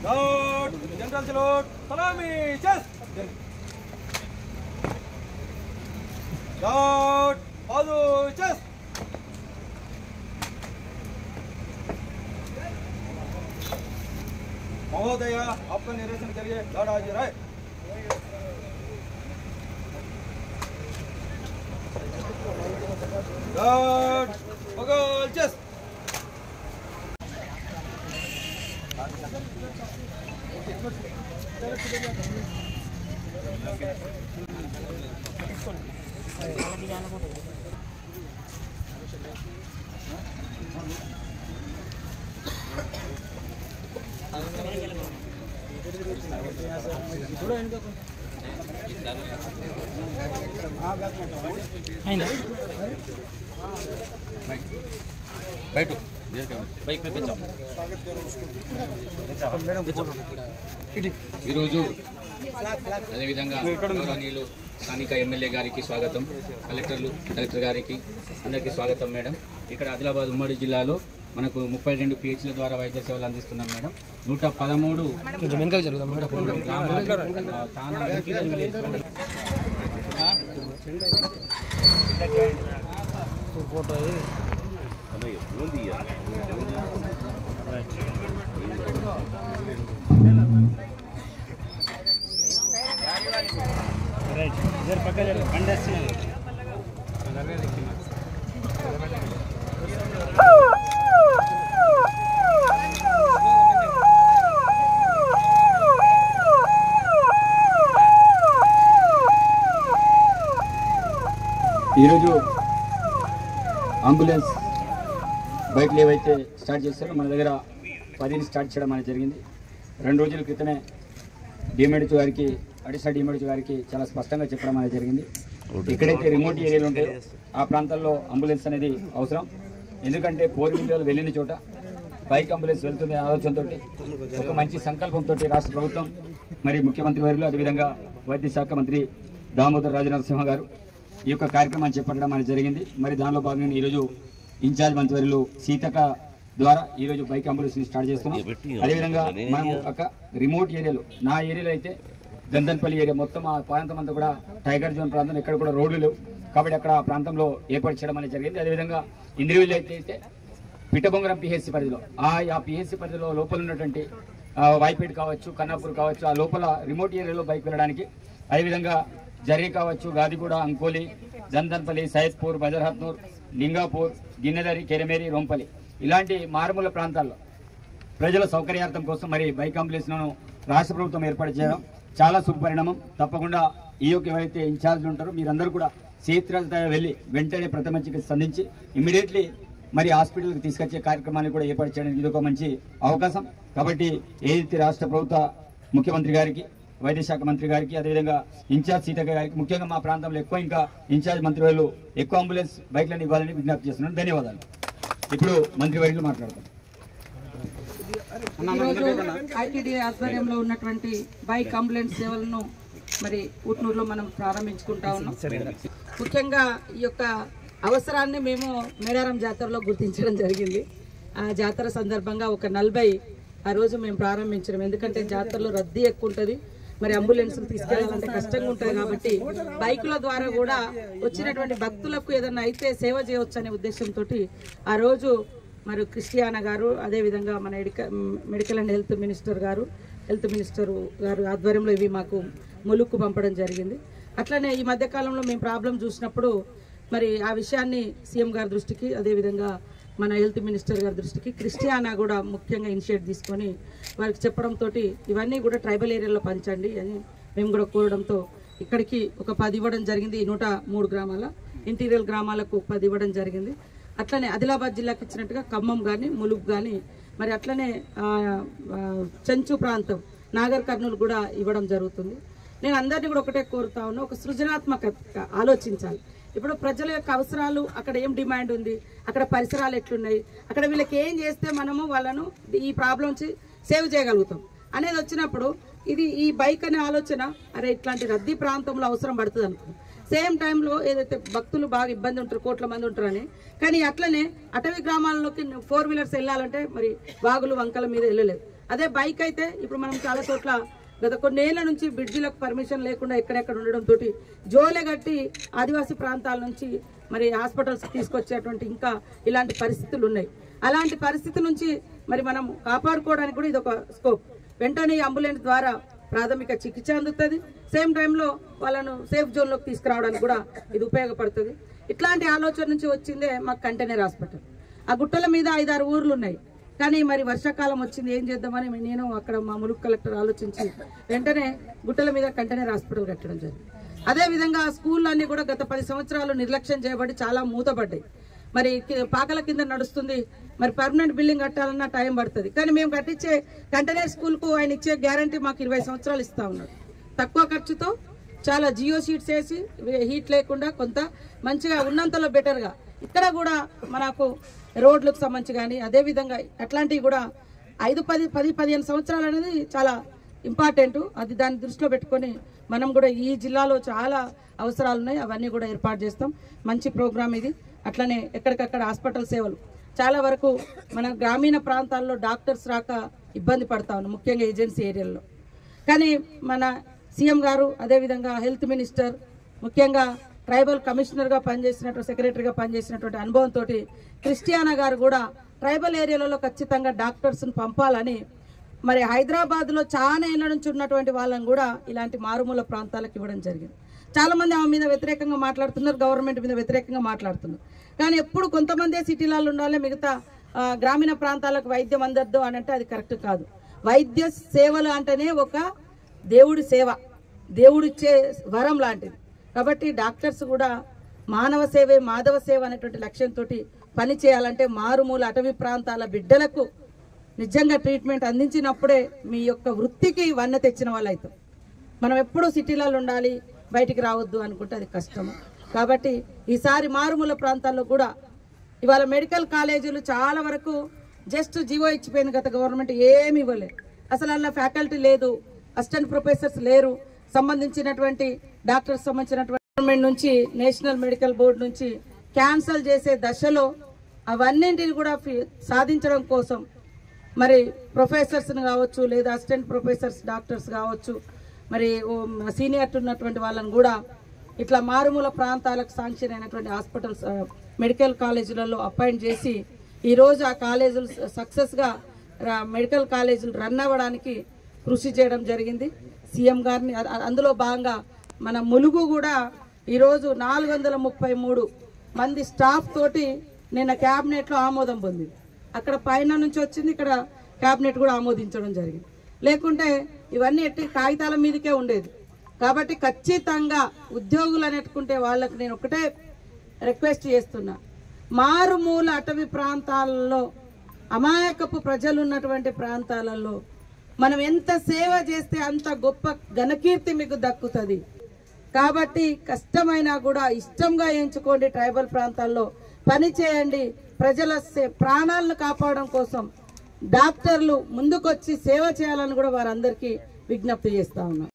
Load, general salute, salami, chest. Load, bazu, chest. महोदय आपका निरीक्षण करिए लॉर्ड हाजिर है लॉर्ड बगल चेस्ट बैठो बाइक पे पेंचाओ ఈరోజు అదేవిధంగా గౌరవనీయులు స్థానిక ఎమ్మెల్యే గారికి స్వాగతం, కలెక్టర్ గారికి అందరికీ స్వాగతం మేడం. ఇక్కడ ఆదిలాబాద్ ఉమ్మడి జిల్లాలో మనకు 32 PHల ద్వారా వైద్య సేవలు అందిస్తున్నాం మేడం. 113 ఈరోజు అంబులెన్స్ బైక్లు ఏవైతే స్టార్ట్ చేస్తారో మన దగ్గర 10 స్టార్ట్ చేయడం అనేది జరిగింది. 2 రోజుల క్రితమే డిఎంహెచ్ఓ గారికి, అడిషనల్ డిఎంహెచ్ఓ గారికి చాలా స్పష్టంగా చెప్పడం అనేది జరిగింది. ఎక్కడైతే రిమోట్ ఏరియాలు ఉంటాయో ఆ ప్రాంతాల్లో అంబులెన్స్ అనేది అవసరం. ఎందుకంటే 4 వీలర్లు వెళ్ళిన చోట బైక్ అంబులెన్స్ వెళ్తుంది ఆలోచనతో, ఒక మంచి సంకల్పంతో రాష్ట్ర ప్రభుత్వం మరి ముఖ్యమంత్రి వారిలో అదేవిధంగా వైద్య శాఖ మంత్రి దామోదర్ రాజనరసింహ గారు ఈ యొక్క కార్యక్రమాన్ని చేపట్టడం అనేది జరిగింది. మరి దానిలో భాగంగా ఈరోజు ఇన్ఛార్జ్ మంత్రివర్యులు సీతక్క ద్వారా ఈరోజు బైక్ అంబులెన్స్ స్టార్ట్ చేస్తున్నాం. అదేవిధంగా మనం ఒక రిమోట్ ఏరియాలో, నా ఏరియాలో అయితే గంధన్పల్లి ఏరియా మొత్తం ఆ ప్రాంతం అంతా కూడా టైగర్ జోన్ ప్రాంతం, ఎక్కడ కూడా రోడ్లు లేవు కాబట్టి అక్కడ ఆ ప్రాంతంలో ఏర్పాటు చేయడం అనేది జరిగింది. అదేవిధంగా ఇంద్రివిల్ అయితే పిట్టబొంగరం పిహెచ్సి పరిధిలో ఆ పిహెచ్సి పరిధిలో లోపల ఉన్నటువంటి వాయిపేట కావచ్చు, కన్నాపూర్ కావచ్చు, ఆ లోపల రిమోట్ ఏరియాలో బైక్ వెళ్ళడానికి, అదేవిధంగా జరీ కావచ్చు, గాదిగూడ, అంకోలి, జందన్పల్లి, సైద్పూర్, బజర్హత్నూర్, లింగాపూర్, గిన్నెదరి, కెరమేరి, రొంపల్లి ఇలాంటి మారుమూల ప్రాంతాల్లో ప్రజల సౌకర్యార్థం కోసం మరి బైక్ అంబులెన్స్లను రాష్ట్ర ప్రభుత్వం ఏర్పాటు చేయడం చాలా శుభపరిణామం. తప్పకుండా ఈ యొక్క ఎవరైతే ఇన్ఛార్జ్లు ఉంటారో మీరందరూ కూడా క్షేత్రస్థాయి వెళ్ళి వెంటనే ప్రథమ చికిత్స అందించి ఇమ్మీడియట్లీ మరి హాస్పిటల్కి తీసుకొచ్చే కార్యక్రమాన్ని కూడా ఏర్పాటు చేయడానికి ఇది ఒక మంచి అవకాశం. కాబట్టి ఏదైతే రాష్ట్ర ప్రభుత్వ ముఖ్యమంత్రి గారికి, వైద్య శాఖ మంత్రి గారికి, అదేవిధంగా ఇన్ఛార్జ్ సీతక్క గారికి, ముఖ్యంగా మా ప్రాంతంలో ఎక్కువ ఇంకా ఇన్ఛార్జ్ మంత్రి వాళ్ళు ఎక్కువ అంబులెన్స్ బైక్లను ఇవ్వాలని విజ్ఞప్తి చేస్తున్నాను. ధన్యవాదాలు. ఇప్పుడు మంత్రి వర్యులు మాట్లాడతారు. ఐటీడీ ఆధ్వర్యంలో ఉన్నటువంటి బైక్ అంబులెన్స్ సేవలను మరి ఊట్నూరులో మనం ప్రారంభించుకుంటా ఉన్నాం. ముఖ్యంగా ఈ యొక్క అవసరాన్ని మేము మేడారం జాతరలో గుర్తించడం జరిగింది. ఆ జాతర సందర్భంగా ఒక 40 ఆ రోజు మేము ప్రారంభించడం. ఎందుకంటే జాతరలో రద్దీ ఎక్కువ ఉంటుంది, మరి అంబులెన్స్లు తీసుకెళ్లాలంటే కష్టంగా ఉంటుంది కాబట్టి బైకుల ద్వారా కూడా వచ్చినటువంటి భక్తులకు ఏదన్నా అయితే సేవ చేయవచ్చు అనే ఉద్దేశంతో ఆ రోజు మరి క్రిస్టియానా గారు, అదేవిధంగా మన మెడికల్ అండ్ హెల్త్ మినిస్టర్ గారు ఆధ్వర్యంలో ఇవి మాకు ములుక్కు పంపడం జరిగింది. అట్లనే ఈ మధ్యకాలంలో మేము ప్రాబ్లం చూసినప్పుడు మరి ఆ విషయాన్ని సీఎం గారి దృష్టికి, అదేవిధంగా మన హెల్త్ మినిస్టర్ గారి దృష్టికి క్రిస్టియానా కూడా ముఖ్యంగా ఇనిషియేట్ తీసుకొని వారికి చెప్పడంతో ఇవన్నీ కూడా ట్రైబల్ ఏరియాలో పంచండి అని మేము కూడా కోరడంతో ఇక్కడికి ఒక 10 ఇవ్వడం జరిగింది. 103 గ్రామాల ఇంటీరియర్ గ్రామాలకు 10 ఇవ్వడం జరిగింది. అట్లనే ఆదిలాబాద్ జిల్లాకి ఇచ్చినట్టుగా ఖమ్మం కానీ ములుగు కానీ మరి అట్లనే చెంచు ప్రాంతం నాగర్ కర్నూలు కూడా ఇవ్వడం జరుగుతుంది. నేను అందరినీ కూడా ఒకటే కోరుతా ఉన్నా, ఒక సృజనాత్మకత ఆలోచించాలి. ఇప్పుడు ప్రజల యొక్క అవసరాలు, అక్కడ ఏం డిమాండ్ ఉంది, అక్కడ పరిసరాలు ఎట్లున్నాయి, అక్కడ వీళ్ళకి ఏం చేస్తే మనము వాళ్ళను ఈ ప్రాబ్లం నుంచి సేవ్ చేయగలుగుతాం అనేది వచ్చినప్పుడు ఇది ఈ బైక్ అనే ఆలోచన అరే ఇట్లాంటి రద్దీ ప్రాంతంలో అవసరం పడుతుంది అనుకో. సేమ్ టైంలో ఏదైతే భక్తులు బాగా ఇబ్బంది ఉంటారు, కోట్ల మంది ఉంటారని, కానీ అట్లనే అటవీ గ్రామాల్లోకి 4 వీలర్స్ వెళ్ళాలంటే మరి వాగులు వంకల మీద వెళ్ళలేదు. అదే బైక్ అయితే ఇప్పుడు మనం చాలా చోట్ల గత కొన్నేళ్ల నుంచి బ్రిడ్జిలకు పర్మిషన్ లేకుండా ఎక్కడెక్కడ ఉండడంతో జోలె కట్టి ఆదివాసీ ప్రాంతాల నుంచి మరి హాస్పిటల్స్ తీసుకొచ్చేటువంటి ఇంకా ఇలాంటి పరిస్థితులు ఉన్నాయి. అలాంటి పరిస్థితి నుంచి మరి మనం కాపాడుకోవడానికి కూడా ఇది ఒక స్కోప్. వెంటనే అంబులెన్స్ ద్వారా ప్రాథమిక చికిత్స అందుతుంది, సేమ్ టైంలో వాళ్ళను సేఫ్ జోన్లోకి తీసుకురావడానికి కూడా ఇది ఉపయోగపడుతుంది. ఇట్లాంటి ఆలోచన నుంచి వచ్చిందే మాకు కంటైనర్ హాస్పిటల్. ఆ గుట్టల మీద 5-6 ఊర్లు ఉన్నాయి, కానీ మరి వర్షాకాలం వచ్చింది, ఏం చేద్దామని నేను అక్కడ మా ములుగు కలెక్టర్ ఆలోచించి వెంటనే గుట్టల మీద కంటైనర్ హాస్పిటల్ కట్టడం జరిగింది. అదేవిధంగా స్కూళ్ళన్నీ కూడా గత 10 సంవత్సరాలు నిర్లక్ష్యం చేయబడి చాలా మూతపడ్డాయి. మరి పాకల కింద నడుస్తుంది, మరి పర్మనెంట్ బిల్డింగ్ కట్టాలన్నా టైం పడుతుంది. కానీ మేము కట్టించే కంటైనర్ స్కూల్కు ఆయన ఇచ్చే గ్యారంటీ మాకు 20 సంవత్సరాలు ఇస్తా ఉన్నాడు. తక్కువ ఖర్చుతో చాలా జియో షీట్స్ వేసి హీట్ లేకుండా కొంత మంచిగా ఉన్నంతలో బెటర్గా ఇక్కడ కూడా మనకు రోడ్లకు సంబంధించి కానీ అదేవిధంగా అట్లాంటివి కూడా 5-10-15 సంవత్సరాలు అనేది చాలా ఇంపార్టెంట్. అది దాన్ని దృష్టిలో పెట్టుకొని మనం కూడా ఈ జిల్లాలో చాలా అవసరాలు ఉన్నాయి, అవన్నీ కూడా ఏర్పాటు చేస్తాం. మంచి ప్రోగ్రామ్ ఇది. అట్లనే ఎక్కడికక్కడ హాస్పిటల్ సేవలు చాలా వరకు మన గ్రామీణ ప్రాంతాల్లో డాక్టర్స్ రాక ఇబ్బంది పడతా ఉన్నాం, ముఖ్యంగా ఏజెన్సీ ఏరియాల్లో. కానీ మన సీఎం గారు అదేవిధంగా హెల్త్ మినిస్టర్, ముఖ్యంగా ట్రైబల్ కమిషనర్గా పనిచేసినటువంటి సెక్రటరీగా పనిచేసినటువంటి అనుభవంతో క్రిస్టియానా గారు కూడా ట్రైబల్ ఏరియాలలో ఖచ్చితంగా డాక్టర్స్ను పంపాలని మరి హైదరాబాద్లో చాలా ఏళ్ళ నుంచి ఉన్నటువంటి వాళ్ళని కూడా ఇలాంటి మారుమూల ప్రాంతాలకు ఇవ్వడం జరిగింది. చాలామంది ఆమె మీద వ్యతిరేకంగా మాట్లాడుతున్నారు, గవర్నమెంట్ మీద వ్యతిరేకంగా మాట్లాడుతున్నారు. కానీ ఎప్పుడు కొంతమందే సిటీలలో ఉండాలి, మిగతా గ్రామీణ ప్రాంతాలకు వైద్యం అందద్దు అని అంటే అది కరెక్ట్ కాదు. వైద్య సేవలు అంటేనే ఒక దేవుడి సేవ, దేవుడిచ్చే వరం లాంటిది. కాబట్టి డాక్టర్స్ కూడా మానవ సేవే మాధవ సేవ అనేటువంటి లక్ష్యంతో పని చేయాలంటే మారుమూల అటవీ ప్రాంతాల బిడ్డలకు నిజంగా ట్రీట్మెంట్ అందించినప్పుడే మీ యొక్క వృత్తికి వన్నె తెచ్చిన వాళ్ళు అవుతాం. మనం ఎప్పుడూ సిటీలలో ఉండాలి, బయటికి రావద్దు అనుకుంటే అది కష్టము. కాబట్టి ఈసారి మారుమూల ప్రాంతాల్లో కూడా ఇవాళ మెడికల్ కాలేజీలు చాలా వరకు జస్ట్ జీవో ఇచ్చిపోయింది. గత గవర్నమెంట్ ఏమి ఇవ్వలేదు, అసలు అలా ఫ్యాకల్టీ లేదు, అసిస్టెంట్ ప్రొఫెసర్స్ లేరు, సంబంధించినటువంటి డాక్టర్స్ సంబంధించినటువంటి గవర్నమెంట్ నుంచి నేషనల్ మెడికల్ బోర్డు నుంచి క్యాన్సల్ చేసే దశలో అవన్నింటిని కూడా సాధించడం కోసం మరి ప్రొఫెసర్స్ని కావచ్చు, లేదా అసిస్టెంట్ ప్రొఫెసర్స్ డాక్టర్స్ కావచ్చు, మరి సీనియర్ ఉన్నటువంటి వాళ్ళని కూడా ఇట్లా మారుమూల ప్రాంతాలకు శాంక్షన్ అయినటువంటి హాస్పిటల్స్ మెడికల్ కాలేజీలలో అపాయింట్ చేసి ఈరోజు ఆ కాలేజీలు సక్సెస్గా మెడికల్ కాలేజీలు రన్ అవ్వడానికి కృషి చేయడం జరిగింది సీఎం గారిని. అందులో భాగంగా మన ములుగు కూడా ఈరోజు 433 మంది స్టాఫ్ తోటి నిన్న క్యాబినెట్లో ఆమోదం పొందింది. అక్కడ పైన నుంచి వచ్చింది, ఇక్కడ క్యాబినెట్ కూడా ఆమోదించడం జరిగింది. లేకుంటే ఇవన్నీ ఎట్టి కాగితాల మీదకే ఉండేది. కాబట్టి ఖచ్చితంగా ఉద్యోగులు అనేట్టుకుంటే వాళ్ళకి నేను ఒకటే రిక్వెస్ట్ చేస్తున్నా, మారుమూల అటవీ ప్రాంతాలలో అమాయకపు ప్రజలు ఉన్నటువంటి ప్రాంతాలలో మనం ఎంత సేవ చేస్తే అంత గొప్ప ఘనకీర్తి మీకు దక్కుతుంది. కాబట్టి కష్టమైనా కూడా ఇష్టంగా ఎంచుకోండి, ట్రైబల్ ప్రాంతాల్లో పని చేయండి. ప్రజల ప్రాణాలను కాపాడడం కోసం డాక్టర్లు ముందుకొచ్చి సేవ చేయాలని కూడా వారందరికీ విజ్ఞప్తి చేస్తా ఉన్నాం.